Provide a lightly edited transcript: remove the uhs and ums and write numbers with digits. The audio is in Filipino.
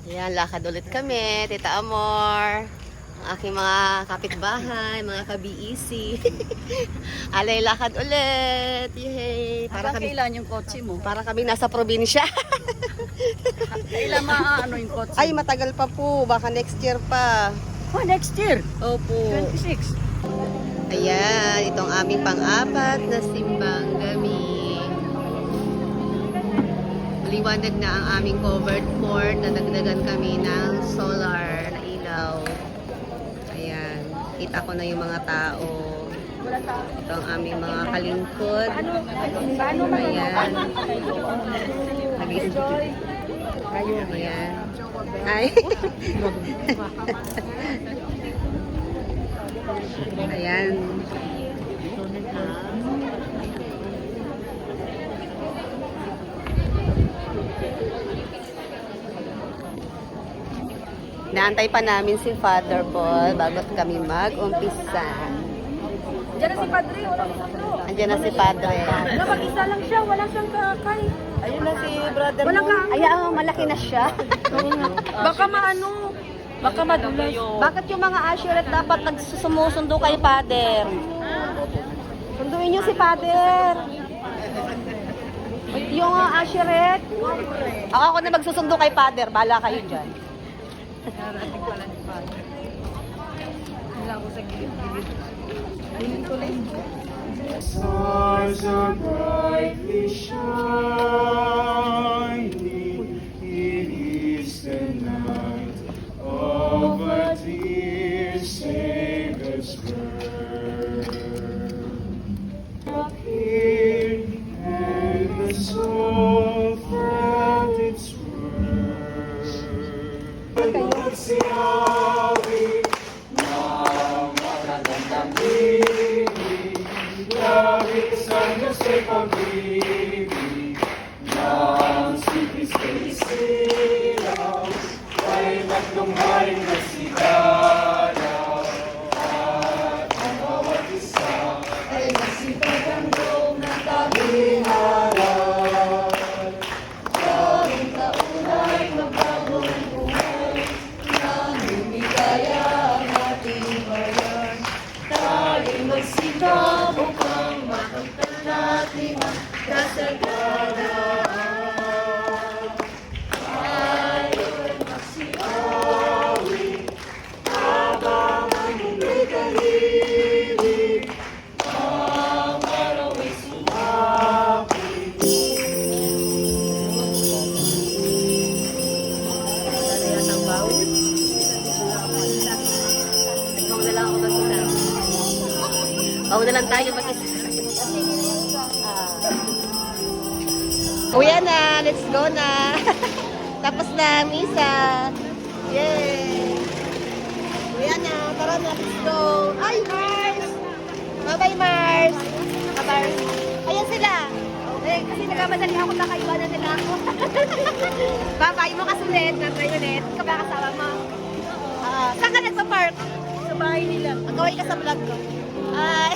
Ayan, lakad ulit kami, Tita Amor. Ang aking mga kapitbahay, mga ka-BEC. Alay, lakad ulit. Yay! Para kailan yung kotse mo? Para kami nasa probinsya. Kailan maaano yung kotse? Ay, matagal pa po. Baka next year pa. Oh, next year. Opo. 26. Ayan, itong aming pang-apat na simbang gabi. Maliwanag na ang aming covered court. Nadagdagan kami ng solar na ilaw. Ayan, kita ko na yung mga tao. Ito ang aming mga kalingkod. Ayan. Ayan. Ay. Ayan. Naantay pa namin si Father Paul bago kami mag-umpisa. Diyan na si Padre, wala si Padre. Andiyan na si Padre. Mag-isa lang siya, wala siyang kakay. Ayun na si Brother Walang Moon. Ayan, malaki na siya. Baka maano, baka madulas. Bakit yung mga assurate dapat nagsusumusundo kay Father? Sunduin niyo si Father. Yung assurate. Ako na magsusundo kay Father. Bala kayo dyan. Stars are brightly shining. It is the night of a dear Savior's birth. Appeared, and the soul felt its worth. Si Yahweh, ng magagandang ibig, Yahweh San Jose pag-ibig, ng si Cristo isilaw, ay maglungharing nagsigalaw, at ang bawat isa ay nagsipagandong ng tabing aral. Dahil taon ay magbagong buhay, namimigaya ang ating bayan. Tayo'y magsikap upang makamtan natin ang kasagaran. Tayo'y magsiawi habang ang munda'y tahimik, ang araw ay sumapit. Bawo na lang tayo mag-isa. Uya na, let's go na. Tapos na, misa. Yay! Uya na, tara na, let's go. Ay, Mars! Bye-bye, Mars! Mars. Ayan sila. Eh, kasi nagmamadali ako, nakaiwanan nila ako. Bye-bye, mo kasulit, natry ulit. Ikaw ba kasama mo? Saan ka nagpa-park? Sa bahay nila. Magaway ka sa vlog ko. Ay!